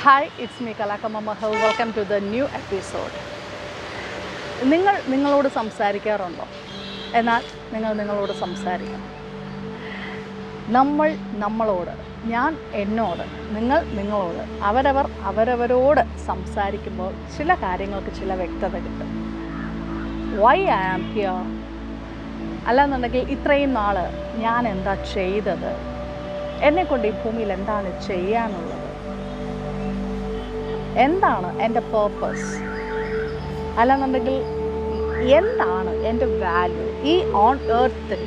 Hi, it's me Kalakama Mahal. Welcome to the new episode. നിങ്ങളോട് സംസാരിക്കാറുണ്ടോ? എന്നാൽ നിങ്ങളോട് സംസാരിക്കണം. നമ്മളോട്, ഞാൻ എന്നോട്, നിങ്ങളോട്, അവരവരോട് സംസാരിക്കുമ്പോൾ ചില കാര്യങ്ങൾക്ക് ചില വ്യക്തത കിട്ടും. Why I am here? അല്ലാന്നുണ്ടെങ്കിൽ ഇത്രയും നാൾ ഞാൻ എന്താ ചെയ്തത്, എന്നെക്കൊണ്ട് ഈ ഭൂമിയിൽ എന്താണ് ചെയ്യാനുള്ളത്, എന്താണ് എൻ്റെ പേർപ്പസ്, അല്ലാന്നുണ്ടെങ്കിൽ എന്താണ് എൻ്റെ വാല്യൂ, ഈ ഓൺ എർത്തിൽ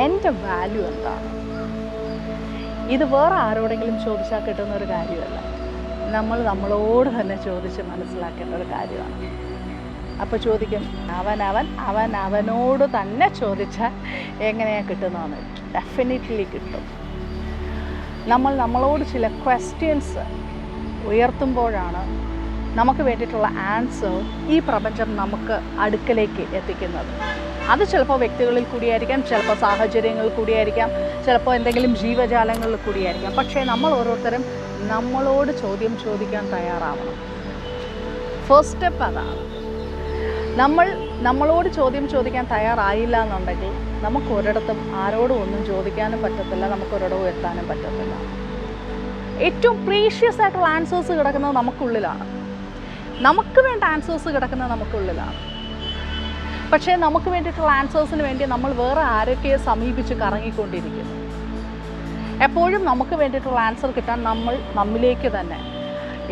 എൻ്റെ വാല്യൂ എന്താണ്. ഇത് വേറെ ആരോടെങ്കിലും ചോദിച്ചാൽ കിട്ടുന്ന ഒരു കാര്യമല്ല, നമ്മളോട് തന്നെ ചോദിച്ച് മനസ്സിലാക്കേണ്ട ഒരു കാര്യമാണ്. അപ്പോൾ ചോദിക്കും, അവനോട് തന്നെ ചോദിച്ചാൽ എങ്ങനെയാണ് കിട്ടുന്നതെന്ന്. ഡെഫിനറ്റ്ലി കിട്ടും. നമ്മളോട് ചില ക്വസ്റ്റ്യൻസ് ഉയർത്തുമ്പോഴാണ് നമുക്ക് വേണ്ടിയിട്ടുള്ള ആൻസർ ഈ പ്രപഞ്ചം നമുക്ക് അടുക്കലേക്ക് എത്തിക്കുന്നത്. അത് ചിലപ്പോൾ വ്യക്തികളിൽ കൂടിയായിരിക്കാം, ചിലപ്പോൾ സാഹചര്യങ്ങളിൽ കൂടിയായിരിക്കാം, ചിലപ്പോൾ എന്തെങ്കിലും ജീവജാലങ്ങളിൽ കൂടിയായിരിക്കാം. പക്ഷേ നമ്മൾ ഓരോരുത്തരും നമ്മളോട് ചോദ്യം ചോദിക്കാൻ തയ്യാറാവണം. ഫസ്റ്റ് സ്റ്റെപ്പ് അതാണ്. നമ്മളോട് ചോദ്യം ചോദിക്കാൻ തയ്യാറായില്ല എന്നുണ്ടെങ്കിൽ നമുക്ക് ഒരിടത്തും ആരോടും ഒന്നും ചോദിക്കാനും പറ്റത്തില്ല, നമുക്കൊരിടവും എത്താനും പറ്റത്തില്ല. ഏറ്റവും പ്രീഷ്യസ് ആയിട്ടുള്ള ആൻസേഴ്സ് കിടക്കുന്നത് നമുക്കുള്ളിലാണ്. നമുക്ക് വേണ്ട ആൻസേഴ്സ് കിടക്കുന്നത് നമുക്കുള്ളിലാണ്. പക്ഷേ നമുക്ക് വേണ്ടിയിട്ടുള്ള ആൻസേഴ്സിന് വേണ്ടി നമ്മൾ വേറെ ആരൊക്കെയോ സമീപിച്ച് കറങ്ങിക്കൊണ്ടിരിക്കുന്നു. എപ്പോഴും നമുക്ക് വേണ്ടിയിട്ടുള്ള ആൻസർ കിട്ടാൻ നമ്മിലേക്ക് തന്നെ,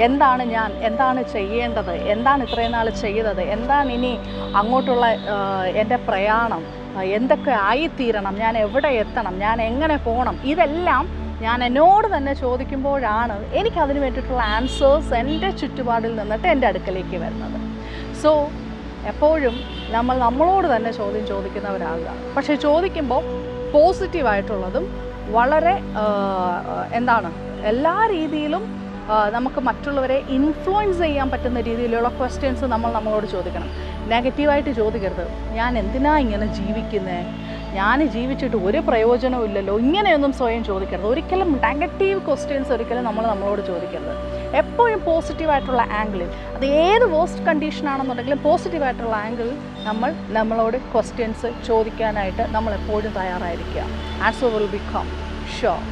എന്താണ് ഞാൻ, എന്താണ് ചെയ്യേണ്ടത്, എന്താണ് ഇത്രയും നാൾ ചെയ്തത്, എന്താണ് ഇനി അങ്ങോട്ടുള്ള എൻ്റെ പ്രയാണം, എന്തൊക്കെ ആയിത്തീരണം, ഞാൻ എവിടെ എത്തണം, ഞാൻ എങ്ങനെ പോകണം, ഇതെല്ലാം ഞാൻ എന്നോട് തന്നെ ചോദിക്കുമ്പോഴാണ് എനിക്കതിന് വേണ്ടിയിട്ടുള്ള ആൻസേഴ്സ് എൻ്റെ ചുറ്റുപാടിൽ നിന്നിട്ട് എൻ്റെ അടുക്കലേക്ക് വരുന്നത്. സോ എപ്പോഴും നമ്മളോട് തന്നെ ചോദ്യം ചോദിക്കുന്നവരാകുക. പക്ഷേ ചോദിക്കുമ്പോൾ പോസിറ്റീവായിട്ടുള്ളതും വളരെ എല്ലാ രീതിയിലും നമുക്ക് മറ്റുള്ളവരെ ഇൻഫ്ലുവൻസ് ചെയ്യാൻ പറ്റുന്ന രീതിയിലുള്ള ക്വസ്റ്റ്യൻസ് നമ്മളോട് ചോദിക്കണം. നെഗറ്റീവായിട്ട് ചോദിക്കരുത്. ഞാൻ എന്തിനാ ഇങ്ങനെ ജീവിക്കുന്നത്, ഞാൻ ജീവിച്ചിട്ട് ഒരു പ്രയോജനവും ഇല്ലല്ലോ, ഇങ്ങനെയൊന്നും സ്വയം ചോദിക്കരുത്. ഒരിക്കലും നെഗറ്റീവ് ക്വസ്റ്റ്യൻസ് നമ്മളോട് ചോദിക്കരുത്. എപ്പോഴും പോസിറ്റീവായിട്ടുള്ള ആംഗിളിൽ, അത് ഏത് വേസ്റ്റ് കണ്ടീഷനാണെന്നുണ്ടെങ്കിലും പോസിറ്റീവായിട്ടുള്ള ആംഗിളിൽ നമ്മളോട് ക്വസ്റ്റ്യൻസ് ചോദിക്കാനായിട്ട് നമ്മളെപ്പോഴും തയ്യാറായിരിക്കുക. Answer will become sure.